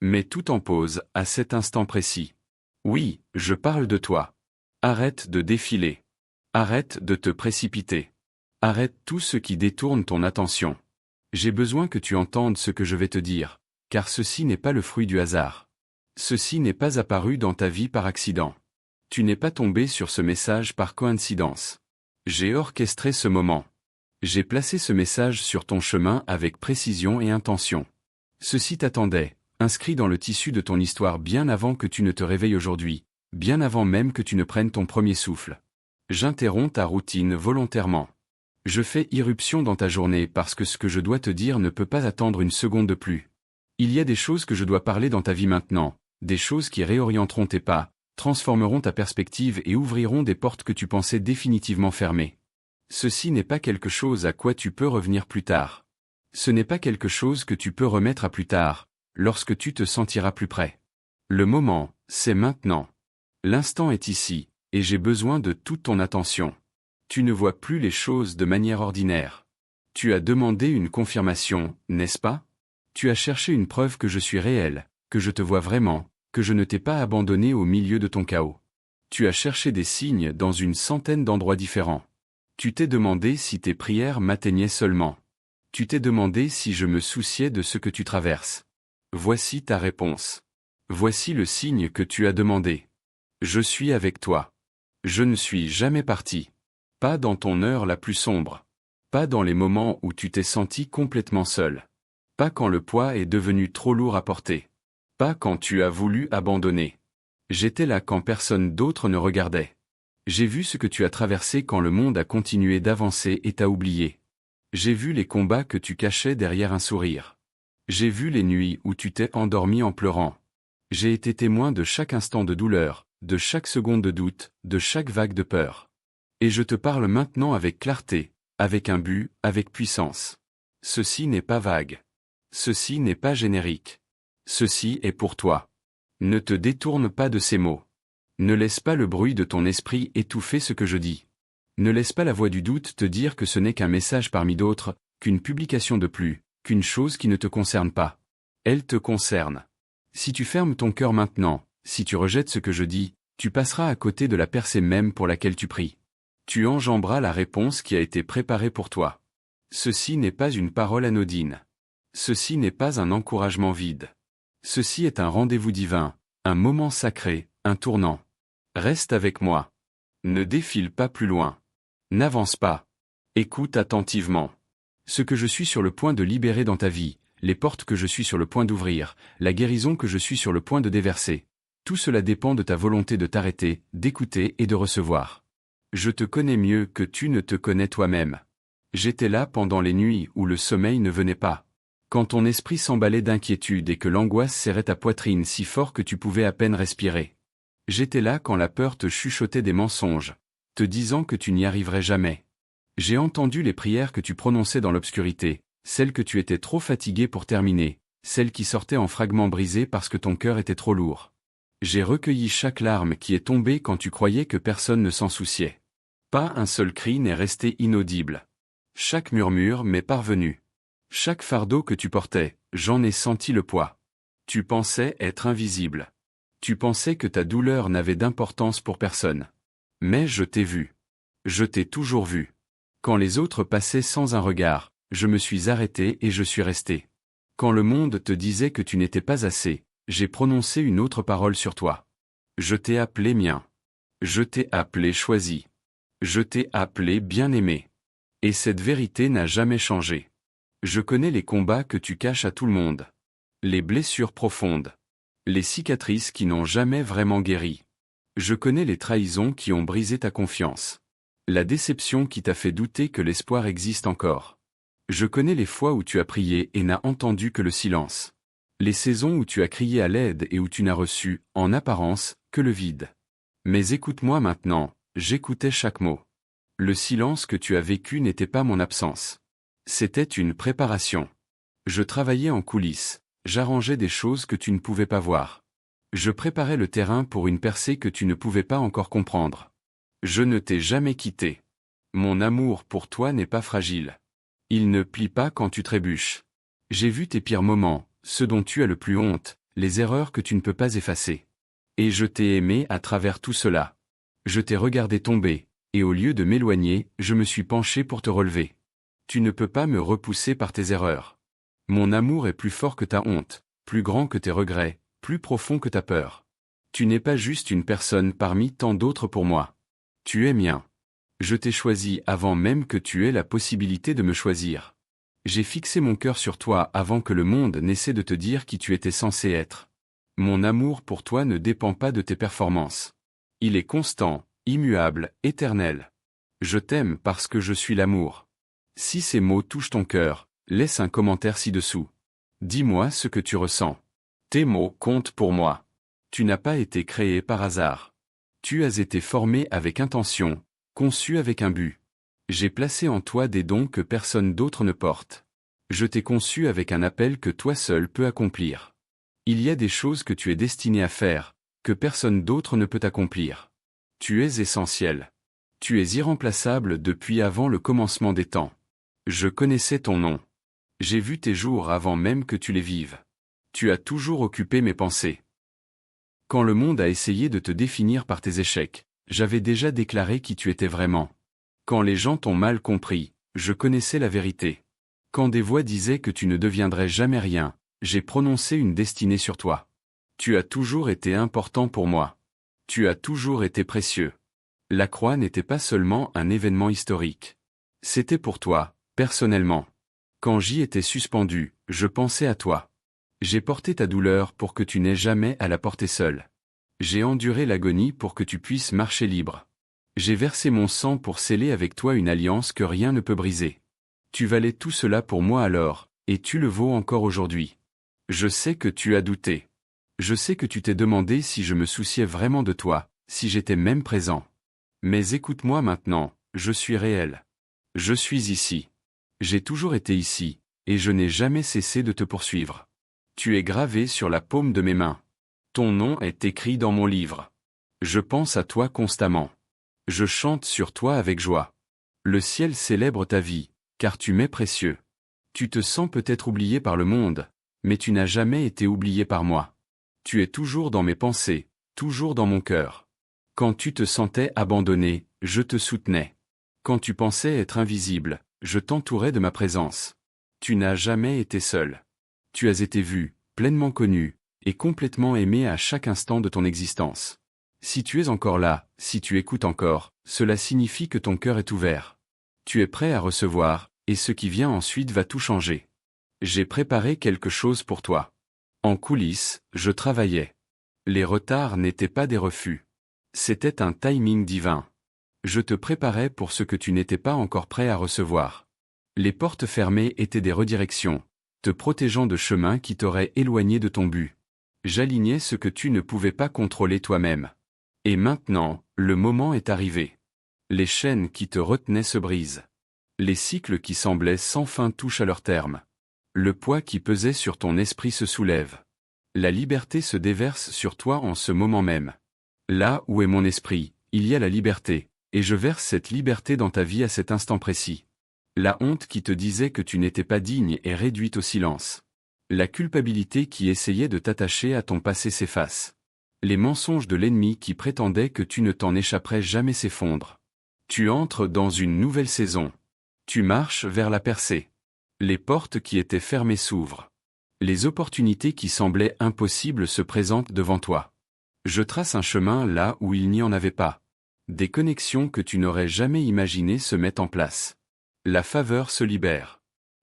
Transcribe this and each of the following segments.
Mets tout en pause, à cet instant précis. Oui, je parle de toi. Arrête de défiler. Arrête de te précipiter. Arrête tout ce qui détourne ton attention. J'ai besoin que tu entendes ce que je vais te dire, car ceci n'est pas le fruit du hasard. Ceci n'est pas apparu dans ta vie par accident. Tu n'es pas tombé sur ce message par coïncidence. J'ai orchestré ce moment. J'ai placé ce message sur ton chemin avec précision et intention. Ceci t'attendait, inscrit dans le tissu de ton histoire bien avant que tu ne te réveilles aujourd'hui, bien avant même que tu ne prennes ton premier souffle. J'interromps ta routine volontairement. Je fais irruption dans ta journée parce que ce que je dois te dire ne peut pas attendre une seconde de plus. Il y a des choses que je dois parler dans ta vie maintenant, des choses qui réorienteront tes pas, transformeront ta perspective et ouvriront des portes que tu pensais définitivement fermées. Ceci n'est pas quelque chose à quoi tu peux revenir plus tard. Ce n'est pas quelque chose que tu peux remettre à plus tard, lorsque tu te sentiras plus prêt. Le moment, c'est maintenant. L'instant est ici, et j'ai besoin de toute ton attention. Tu ne vois plus les choses de manière ordinaire. Tu as demandé une confirmation, n'est-ce pas? Tu as cherché une preuve que je suis réel, que je te vois vraiment, que je ne t'ai pas abandonné au milieu de ton chaos. Tu as cherché des signes dans une centaine d'endroits différents. Tu t'es demandé si tes prières m'atteignaient seulement. Tu t'es demandé si je me souciais de ce que tu traverses. Voici ta réponse. Voici le signe que tu as demandé. Je suis avec toi. Je ne suis jamais parti. Pas dans ton heure la plus sombre. Pas dans les moments où tu t'es senti complètement seul. Pas quand le poids est devenu trop lourd à porter. Pas quand tu as voulu abandonner. J'étais là quand personne d'autre ne regardait. J'ai vu ce que tu as traversé quand le monde a continué d'avancer et t'a oublié. J'ai vu les combats que tu cachais derrière un sourire. J'ai vu les nuits où tu t'es endormi en pleurant. J'ai été témoin de chaque instant de douleur, de chaque seconde de doute, de chaque vague de peur. Et je te parle maintenant avec clarté, avec un but, avec puissance. Ceci n'est pas vague. Ceci n'est pas générique. Ceci est pour toi. Ne te détourne pas de ces mots. Ne laisse pas le bruit de ton esprit étouffer ce que je dis. Ne laisse pas la voix du doute te dire que ce n'est qu'un message parmi d'autres, qu'une publication de plus, qu'une chose qui ne te concerne pas. Elle te concerne. Si tu fermes ton cœur maintenant, si tu rejettes ce que je dis, tu passeras à côté de la percée même pour laquelle tu pries. Tu enjamberas la réponse qui a été préparée pour toi. Ceci n'est pas une parole anodine. Ceci n'est pas un encouragement vide. Ceci est un rendez-vous divin, un moment sacré, un tournant. Reste avec moi. Ne défile pas plus loin. N'avance pas. Écoute attentivement. Ce que je suis sur le point de libérer dans ta vie, les portes que je suis sur le point d'ouvrir, la guérison que je suis sur le point de déverser. Tout cela dépend de ta volonté de t'arrêter, d'écouter et de recevoir. Je te connais mieux que tu ne te connais toi-même. J'étais là pendant les nuits où le sommeil ne venait pas. Quand ton esprit s'emballait d'inquiétude et que l'angoisse serrait ta poitrine si fort que tu pouvais à peine respirer. J'étais là quand la peur te chuchotait des mensonges, te disant que tu n'y arriverais jamais. J'ai entendu les prières que tu prononçais dans l'obscurité, celles que tu étais trop fatigué pour terminer, celles qui sortaient en fragments brisés parce que ton cœur était trop lourd. J'ai recueilli chaque larme qui est tombée quand tu croyais que personne ne s'en souciait. Pas un seul cri n'est resté inaudible. Chaque murmure m'est parvenu. Chaque fardeau que tu portais, j'en ai senti le poids. Tu pensais être invisible. Tu pensais que ta douleur n'avait d'importance pour personne. Mais je t'ai vu. Je t'ai toujours vu. Quand les autres passaient sans un regard, je me suis arrêté et je suis resté. Quand le monde te disait que tu n'étais pas assez, j'ai prononcé une autre parole sur toi. Je t'ai appelé mien. Je t'ai appelé choisi. Je t'ai appelé bien-aimé. Et cette vérité n'a jamais changé. Je connais les combats que tu caches à tout le monde. Les blessures profondes. Les cicatrices qui n'ont jamais vraiment guéri. Je connais les trahisons qui ont brisé ta confiance. La déception qui t'a fait douter que l'espoir existe encore. Je connais les fois où tu as prié et n'as entendu que le silence. Les saisons où tu as crié à l'aide et où tu n'as reçu, en apparence, que le vide. Mais écoute-moi maintenant, j'écoutais chaque mot. Le silence que tu as vécu n'était pas mon absence. C'était une préparation. Je travaillais en coulisses, j'arrangeais des choses que tu ne pouvais pas voir. Je préparais le terrain pour une percée que tu ne pouvais pas encore comprendre. Je ne t'ai jamais quitté. Mon amour pour toi n'est pas fragile. Il ne plie pas quand tu trébuches. J'ai vu tes pires moments, ceux dont tu as le plus honte, les erreurs que tu ne peux pas effacer. Et je t'ai aimé à travers tout cela. Je t'ai regardé tomber, et au lieu de m'éloigner, je me suis penché pour te relever. Tu ne peux pas me repousser par tes erreurs. Mon amour est plus fort que ta honte, plus grand que tes regrets, plus profond que ta peur. Tu n'es pas juste une personne parmi tant d'autres pour moi. Tu es mien. Je t'ai choisi avant même que tu aies la possibilité de me choisir. J'ai fixé mon cœur sur toi avant que le monde n'essaie de te dire qui tu étais censé être. Mon amour pour toi ne dépend pas de tes performances. Il est constant, immuable, éternel. Je t'aime parce que je suis l'amour. Si ces mots touchent ton cœur, laisse un commentaire ci-dessous. Dis-moi ce que tu ressens. Tes mots comptent pour moi. Tu n'as pas été créé par hasard. Tu as été formé avec intention, conçu avec un but. J'ai placé en toi des dons que personne d'autre ne porte. Je t'ai conçu avec un appel que toi seul peux accomplir. Il y a des choses que tu es destiné à faire, que personne d'autre ne peut accomplir. Tu es essentiel. Tu es irremplaçable depuis avant le commencement des temps. Je connaissais ton nom. J'ai vu tes jours avant même que tu les vives. Tu as toujours occupé mes pensées. Quand le monde a essayé de te définir par tes échecs, j'avais déjà déclaré qui tu étais vraiment. Quand les gens t'ont mal compris, je connaissais la vérité. Quand des voix disaient que tu ne deviendrais jamais rien, j'ai prononcé une destinée sur toi. Tu as toujours été important pour moi. Tu as toujours été précieux. La croix n'était pas seulement un événement historique. C'était pour toi, personnellement. Quand j'y étais suspendu, je pensais à toi. J'ai porté ta douleur pour que tu n'aies jamais à la porter seule. J'ai enduré l'agonie pour que tu puisses marcher libre. J'ai versé mon sang pour sceller avec toi une alliance que rien ne peut briser. Tu valais tout cela pour moi alors, et tu le vaux encore aujourd'hui. Je sais que tu as douté. Je sais que tu t'es demandé si je me souciais vraiment de toi, si j'étais même présent. Mais écoute-moi maintenant, je suis réel. Je suis ici. J'ai toujours été ici, et je n'ai jamais cessé de te poursuivre. Tu es gravé sur la paume de mes mains. Ton nom est écrit dans mon livre. Je pense à toi constamment. Je chante sur toi avec joie. Le ciel célèbre ta vie, car tu m'es précieux. Tu te sens peut-être oublié par le monde, mais tu n'as jamais été oublié par moi. Tu es toujours dans mes pensées, toujours dans mon cœur. Quand tu te sentais abandonné, je te soutenais. Quand tu pensais être invisible, je t'entourais de ma présence. Tu n'as jamais été seul. Tu as été vu, pleinement connu, et complètement aimé à chaque instant de ton existence. Si tu es encore là, si tu écoutes encore, cela signifie que ton cœur est ouvert. Tu es prêt à recevoir, et ce qui vient ensuite va tout changer. J'ai préparé quelque chose pour toi. En coulisses, je travaillais. Les retards n'étaient pas des refus. C'était un timing divin. Je te préparais pour ce que tu n'étais pas encore prêt à recevoir. Les portes fermées étaient des redirections, te protégeant de chemins qui t'auraient éloigné de ton but. J'alignais ce que tu ne pouvais pas contrôler toi-même. Et maintenant, le moment est arrivé. Les chaînes qui te retenaient se brisent. Les cycles qui semblaient sans fin touchent à leur terme. Le poids qui pesait sur ton esprit se soulève. La liberté se déverse sur toi en ce moment même. Là où est mon esprit, il y a la liberté, et je verse cette liberté dans ta vie à cet instant précis. La honte qui te disait que tu n'étais pas digne est réduite au silence. La culpabilité qui essayait de t'attacher à ton passé s'efface. Les mensonges de l'ennemi qui prétendaient que tu ne t'en échapperais jamais s'effondrent. Tu entres dans une nouvelle saison. Tu marches vers la percée. Les portes qui étaient fermées s'ouvrent. Les opportunités qui semblaient impossibles se présentent devant toi. Je trace un chemin là où il n'y en avait pas. Des connexions que tu n'aurais jamais imaginées se mettent en place. La faveur se libère.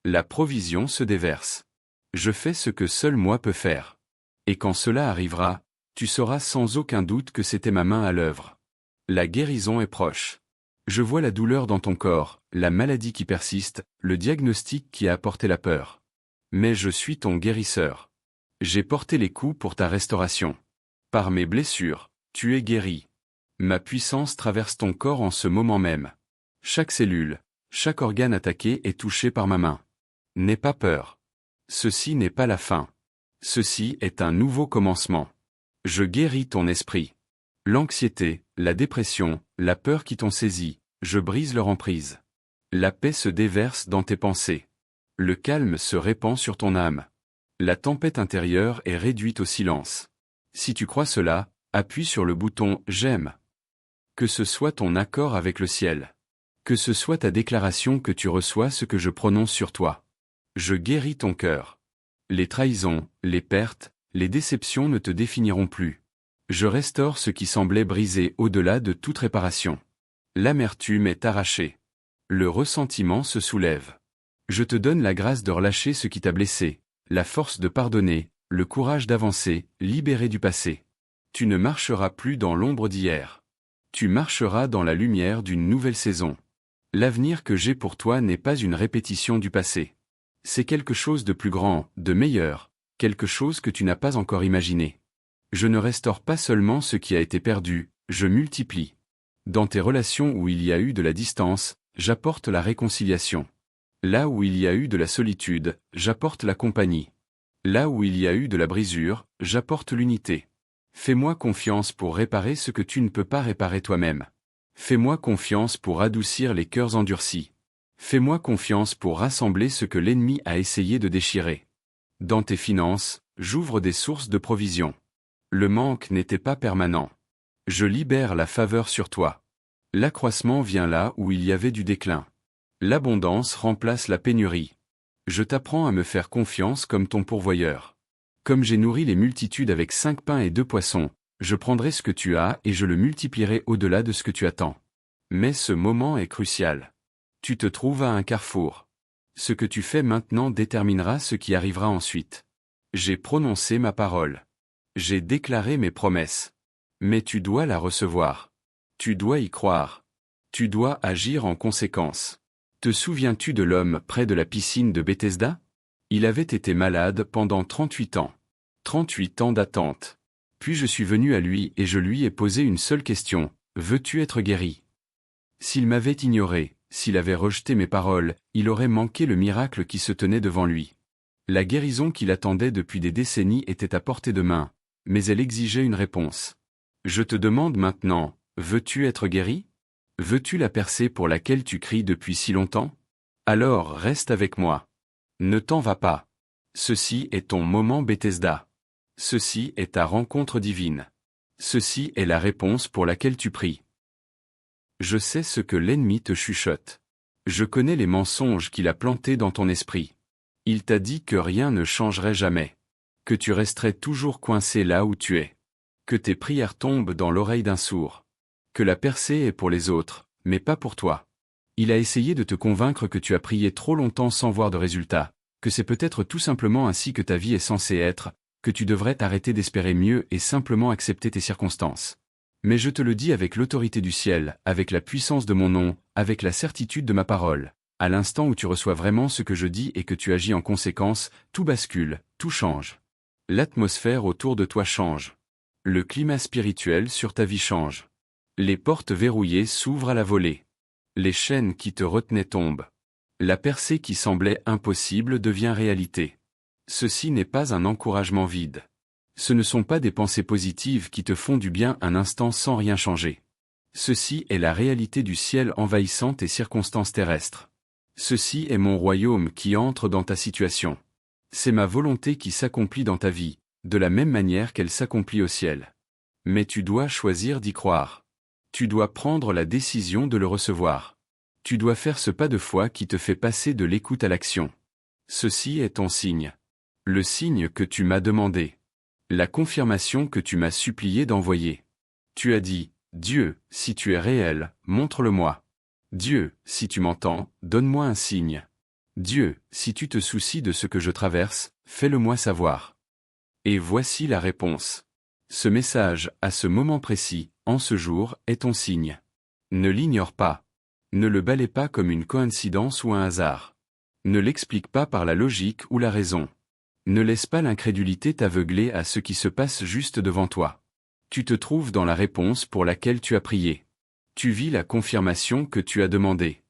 La provision se déverse. Je fais ce que seul moi peux faire. Et quand cela arrivera, tu sauras sans aucun doute que c'était ma main à l'œuvre. La guérison est proche. Je vois la douleur dans ton corps, la maladie qui persiste, le diagnostic qui a apporté la peur. Mais je suis ton guérisseur. J'ai porté les coups pour ta restauration. Par mes blessures, tu es guéri. Ma puissance traverse ton corps en ce moment même. Chaque cellule, chaque organe attaqué est touché par ma main. N'aie pas peur. Ceci n'est pas la fin. Ceci est un nouveau commencement. Je guéris ton esprit. L'anxiété, la dépression, la peur qui t'ont saisi, je brise leur emprise. La paix se déverse dans tes pensées. Le calme se répand sur ton âme. La tempête intérieure est réduite au silence. Si tu crois cela, appuie sur le bouton « J'aime ». Que ce soit ton accord avec le ciel. Que ce soit ta déclaration que tu reçois ce que je prononce sur toi. Je guéris ton cœur. Les trahisons, les pertes, les déceptions ne te définiront plus. Je restaure ce qui semblait brisé au-delà de toute réparation. L'amertume est arrachée. Le ressentiment se soulève. Je te donne la grâce de relâcher ce qui t'a blessé, la force de pardonner, le courage d'avancer, libéré du passé. Tu ne marcheras plus dans l'ombre d'hier. Tu marcheras dans la lumière d'une nouvelle saison. L'avenir que j'ai pour toi n'est pas une répétition du passé. C'est quelque chose de plus grand, de meilleur, quelque chose que tu n'as pas encore imaginé. Je ne restaure pas seulement ce qui a été perdu, je multiplie. Dans tes relations où il y a eu de la distance, j'apporte la réconciliation. Là où il y a eu de la solitude, j'apporte la compagnie. Là où il y a eu de la brisure, j'apporte l'unité. Fais-moi confiance pour réparer ce que tu ne peux pas réparer toi-même. Fais-moi confiance pour adoucir les cœurs endurcis. Fais-moi confiance pour rassembler ce que l'ennemi a essayé de déchirer. Dans tes finances, j'ouvre des sources de provision. Le manque n'était pas permanent. Je libère la faveur sur toi. L'accroissement vient là où il y avait du déclin. L'abondance remplace la pénurie. Je t'apprends à me faire confiance comme ton pourvoyeur. Comme j'ai nourri les multitudes avec 5 pains et 2 poissons, je prendrai ce que tu as et je le multiplierai au-delà de ce que tu attends. Mais ce moment est crucial. Tu te trouves à un carrefour. Ce que tu fais maintenant déterminera ce qui arrivera ensuite. J'ai prononcé ma parole. J'ai déclaré mes promesses. Mais tu dois la recevoir. Tu dois y croire. Tu dois agir en conséquence. Te souviens-tu de l'homme près de la piscine de Bethesda? Il avait été malade pendant 38 ans. 38 ans d'attente. Puis je suis venu à lui et je lui ai posé une seule question. Veux-tu être guéri? S'il m'avait ignoré, s'il avait rejeté mes paroles, il aurait manqué le miracle qui se tenait devant lui. La guérison qu'il attendait depuis des décennies était à portée de main, mais elle exigeait une réponse. Je te demande maintenant, veux-tu être guéri? Veux-tu la percée pour laquelle tu cries depuis si longtemps? Alors reste avec moi. Ne t'en va pas. Ceci est ton moment Bethesda. Ceci est ta rencontre divine. Ceci est la réponse pour laquelle tu pries. Je sais ce que l'ennemi te chuchote. Je connais les mensonges qu'il a plantés dans ton esprit. Il t'a dit que rien ne changerait jamais. Que tu resterais toujours coincé là où tu es. Que tes prières tombent dans l'oreille d'un sourd. Que la percée est pour les autres, mais pas pour toi. Il a essayé de te convaincre que tu as prié trop longtemps sans voir de résultat, que c'est peut-être tout simplement ainsi que ta vie est censée être, que tu devrais t'arrêter d'espérer mieux et simplement accepter tes circonstances. Mais je te le dis avec l'autorité du ciel, avec la puissance de mon nom, avec la certitude de ma parole. À l'instant où tu reçois vraiment ce que je dis et que tu agis en conséquence, tout bascule, tout change. L'atmosphère autour de toi change. Le climat spirituel sur ta vie change. Les portes verrouillées s'ouvrent à la volée. Les chaînes qui te retenaient tombent. La percée qui semblait impossible devient réalité. Ceci n'est pas un encouragement vide. Ce ne sont pas des pensées positives qui te font du bien un instant sans rien changer. Ceci est la réalité du ciel envahissant tes circonstances terrestres. Ceci est mon royaume qui entre dans ta situation. C'est ma volonté qui s'accomplit dans ta vie, de la même manière qu'elle s'accomplit au ciel. Mais tu dois choisir d'y croire. Tu dois prendre la décision de le recevoir. Tu dois faire ce pas de foi qui te fait passer de l'écoute à l'action. Ceci est ton signe. Le signe que tu m'as demandé. La confirmation que tu m'as supplié d'envoyer. Tu as dit, Dieu, si tu es réel, montre-le-moi. Dieu, si tu m'entends, donne-moi un signe. Dieu, si tu te soucies de ce que je traverse, fais-le-moi savoir. Et voici la réponse. Ce message, à ce moment précis, en ce jour, est ton signe. Ne l'ignore pas. Ne le balaie pas comme une coïncidence ou un hasard. Ne l'explique pas par la logique ou la raison. Ne laisse pas l'incrédulité t'aveugler à ce qui se passe juste devant toi. Tu te trouves dans la réponse pour laquelle tu as prié. Tu vis la confirmation que tu as demandée.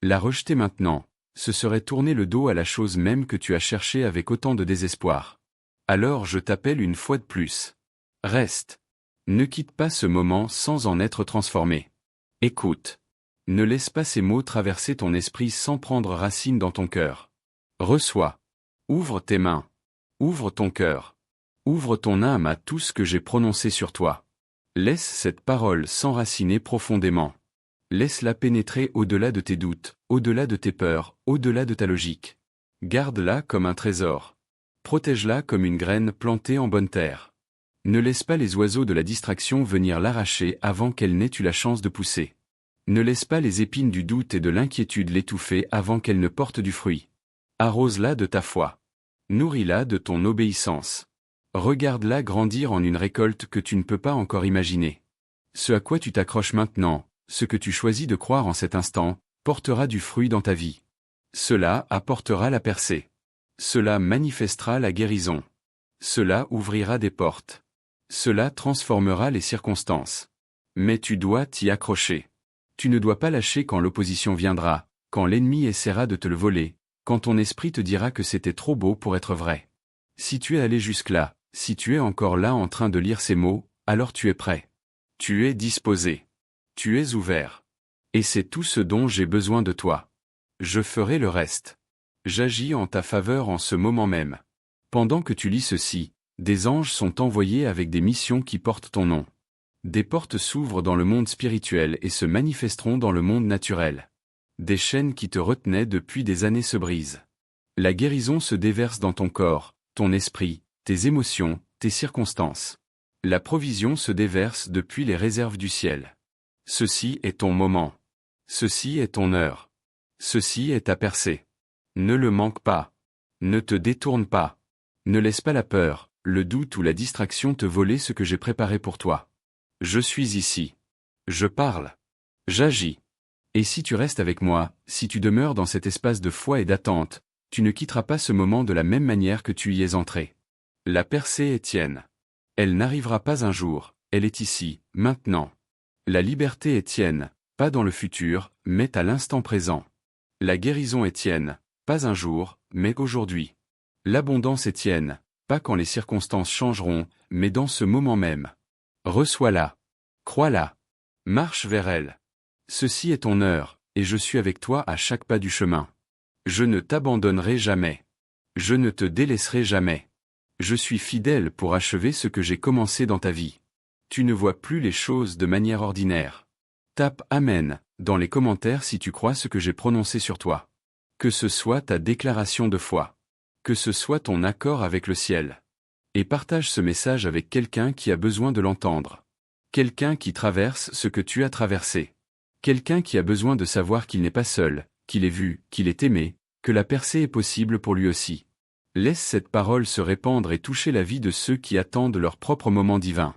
La rejeter maintenant, ce serait tourner le dos à la chose même que tu as cherchée avec autant de désespoir. Alors je t'appelle une fois de plus. Reste. Ne quitte pas ce moment sans en être transformé. Écoute. Ne laisse pas ces mots traverser ton esprit sans prendre racine dans ton cœur. Reçois. Ouvre tes mains. Ouvre ton cœur. Ouvre ton âme à tout ce que j'ai prononcé sur toi. Laisse cette parole s'enraciner profondément. Laisse-la pénétrer au-delà de tes doutes, au-delà de tes peurs, au-delà de ta logique. Garde-la comme un trésor. Protège-la comme une graine plantée en bonne terre. Ne laisse pas les oiseaux de la distraction venir l'arracher avant qu'elle n'ait eu la chance de pousser. Ne laisse pas les épines du doute et de l'inquiétude l'étouffer avant qu'elle ne porte du fruit. Arrose-la de ta foi. Nourris-la de ton obéissance. Regarde-la grandir en une récolte que tu ne peux pas encore imaginer. Ce à quoi tu t'accroches maintenant, ce que tu choisis de croire en cet instant, portera du fruit dans ta vie. Cela apportera la percée. Cela manifestera la guérison. Cela ouvrira des portes. Cela transformera les circonstances. Mais tu dois t'y accrocher. Tu ne dois pas lâcher quand l'opposition viendra, quand l'ennemi essaiera de te le voler, quand ton esprit te dira que c'était trop beau pour être vrai. Si tu es allé jusque-là, si tu es encore là en train de lire ces mots, alors tu es prêt. Tu es disposé. Tu es ouvert. Et c'est tout ce dont j'ai besoin de toi. Je ferai le reste. J'agis en ta faveur en ce moment même. Pendant que tu lis ceci, des anges sont envoyés avec des missions qui portent ton nom. Des portes s'ouvrent dans le monde spirituel et se manifesteront dans le monde naturel. Des chaînes qui te retenaient depuis des années se brisent. La guérison se déverse dans ton corps, ton esprit, tes émotions, tes circonstances. La provision se déverse depuis les réserves du ciel. Ceci est ton moment. Ceci est ton heure. Ceci est ta percée. Ne le manque pas. Ne te détourne pas. Ne laisse pas la peur, le doute ou la distraction te voler ce que j'ai préparé pour toi. Je suis ici. Je parle. J'agis. Et si tu restes avec moi, si tu demeures dans cet espace de foi et d'attente, tu ne quitteras pas ce moment de la même manière que tu y es entré. La percée est tienne. Elle n'arrivera pas un jour, elle est ici, maintenant. La liberté est tienne, pas dans le futur, mais à l'instant présent. La guérison est tienne, pas un jour, mais aujourd'hui. L'abondance est tienne, pas quand les circonstances changeront, mais dans ce moment même. Reçois-la. Crois-la. Marche vers elle. Ceci est ton heure, et je suis avec toi à chaque pas du chemin. Je ne t'abandonnerai jamais. Je ne te délaisserai jamais. Je suis fidèle pour achever ce que j'ai commencé dans ta vie. Tu ne vois plus les choses de manière ordinaire. Tape Amen dans les commentaires si tu crois ce que j'ai prononcé sur toi. Que ce soit ta déclaration de foi. Que ce soit ton accord avec le ciel. Et partage ce message avec quelqu'un qui a besoin de l'entendre. Quelqu'un qui traverse ce que tu as traversé. Quelqu'un qui a besoin de savoir qu'il n'est pas seul, qu'il est vu, qu'il est aimé, que la percée est possible pour lui aussi. Laisse cette parole se répandre et toucher la vie de ceux qui attendent leur propre moment divin.